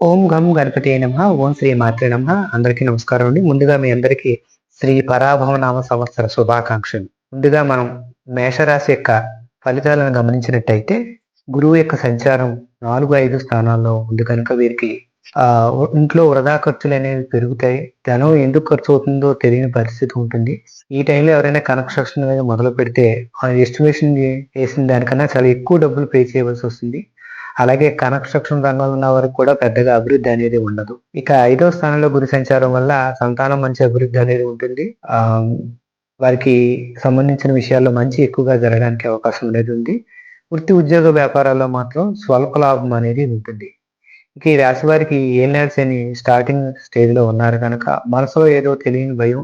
ఓం గం గణపతియే నమః. ఓం శ్రీ మాత్రే నమః. అందరికీ నమస్కారం అండి. ముందుగా మీ అందరికీ శ్రీ పరాభవనామ సంవత్సర శుభాకాంక్షలు. ముందుగా మనం మేషరాశి యొక్క ఫలితాలను గమనించినట్టయితే గురువు యొక్క సంచారం 4, 5 స్థానాల్లో ఉంది కనుక వీరికి ఇంట్లో వృధా ఖర్చులనేవి పెరుగుతాయి. ధనం ఎందుకు ఖర్చు అవుతుందో తెలియని పరిస్థితి ఉంటుంది. ఈ టైంలో ఎవరైనా కన్‌స్ట్రక్షన్ అనేది మొదలుపెడితే ఎస్టిమేషన్ ఏసిన దానికన్నా చాలా ఎక్కువ డబ్బులు పే చేయవలసొస్తుంది. అలాగే కన్‌స్ట్రక్షన్ రంగంలో ఉన్న వారికి కూడా పెద్దగా అభివృద్ధి అనేది ఉండదు. ఇక 5వ స్థానంలో గురు సంచారం వల్ల సంతానం మంచి అభివృద్ధి అనేది ఉంటుంది. ఆహ్, వారికి సంబంధించిన విషయాల్లో మంచి ఎక్కువగా జరగడానికి అవకాశం అనేది ఉంది. వృత్తి, ఉద్యోగ, వ్యాపారాల్లో మాత్రం స్వల్ప లాభం అనేది ఉంటుంది. ఇక ఈ రాశి వారికి ఏలినాటి శని స్టార్టింగ్ స్టేజ్‌లో ఉన్నారు కనుక మనసులో ఏదో తెలియని భయం,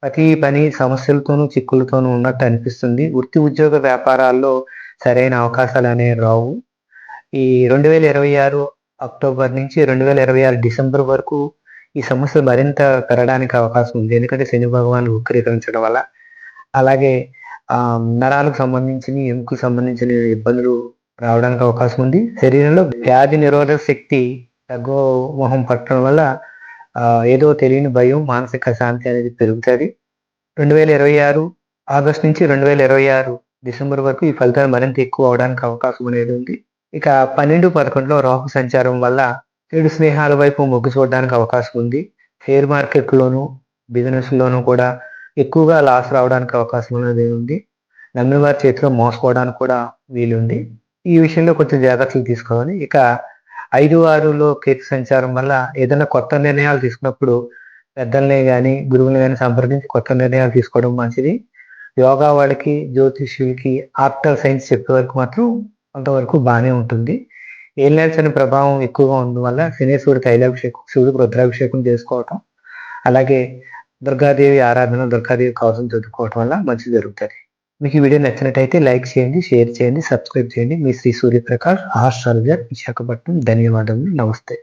ప్రతి పని సమస్యలతోనూ, చిక్కులతోనూ ఉన్నట్టు అనిపిస్తుంది. వృత్తి, ఉద్యోగ, వ్యాపారాల్లో సరైన అవకాశాలనేవి రావు. ఈ 2026 అక్టోబర్ నుంచి 2026 డిసెంబర్ వరకు ఈ సమస్యలు మరింత పెరగడానికి అవకాశం ఉంది. ఎందుకంటే శని భగవానుడు వక్రీకరించడం వల్ల. అలాగే నరాలకు సంబంధించినయి, ఎముకలకు సంబంధించిన ఇబ్బందులు రావడానికి అవకాశం ఉంది. శరీరంలో వ్యాధి నిరోధక శక్తి తగ్గుముఖం పట్టడం వల్ల ఏదో తెలియని భయం, మానసిక అశాంతి అనేది పెరుగుతది. 2026 ఆగస్టు నుంచి 2026 డిసెంబర్ వరకు ఈ ఫలితాలు మరింత ఎక్కువ అవ్వడానికి అవకాశం అనేది ఉంది. ఇక 12, 11లో రాహు సంచారం వల్ల చెడు స్నేహాల వైపు మొగ్గు చూడడానికి అవకాశం ఉంది. షేర్ మార్కెట్‌లోను, బిజినెస్‌లోను కూడా ఎక్కువగా లాస్ రావడానికి అవకాశం అనేది ఉంది. నమ్మిన వారి చేతిలో మోసపోవడానికి కూడా వీలుంది. ఈ విషయంలో కొంచెం జాగ్రత్తలు తీసుకోవాలి. ఇక 5, 6లో కేతు సంచారం వల్ల ఏదైనా కొత్త నిర్ణయాలు తీసుకున్నప్పుడు పెద్దల్ని గాని, గురువుల్ని గాని సంప్రదించి కొత్త నిర్ణయాలు తీసుకోవడం మంచిది. యోగా వాళ్ళకి, జ్యోతిష్యులకి, ఆర్ట్, సైన్స్ చెప్పే వరకు మాత్రం కొంతవరకు బానే ఉంటుంది. ఏలినాటి శని ప్రభావం ఎక్కువగా ఉండడం వల్ల శనీశ్వరుడు తైలాభిషేకం, శివుడికి రుద్రాభిషేకం చేసుకోవటం, అలాగే దుర్గాదేవి ఆరాధన, దుర్గాదేవి కవచం చదువుకోవటం వల్ల మంచి జరుగుతది. మీకు ఈ వీడియో నచ్చినట్టయితే లైక్ చేయండి, షేర్ చేయండి, సబ్స్క్రైబ్ చేయండి. మీ శ్రీ సూర్యప్రకాష్ ఆస్ట్రాలజర్, విశాఖపట్నం. ధన్యవాదములు. నమస్తే.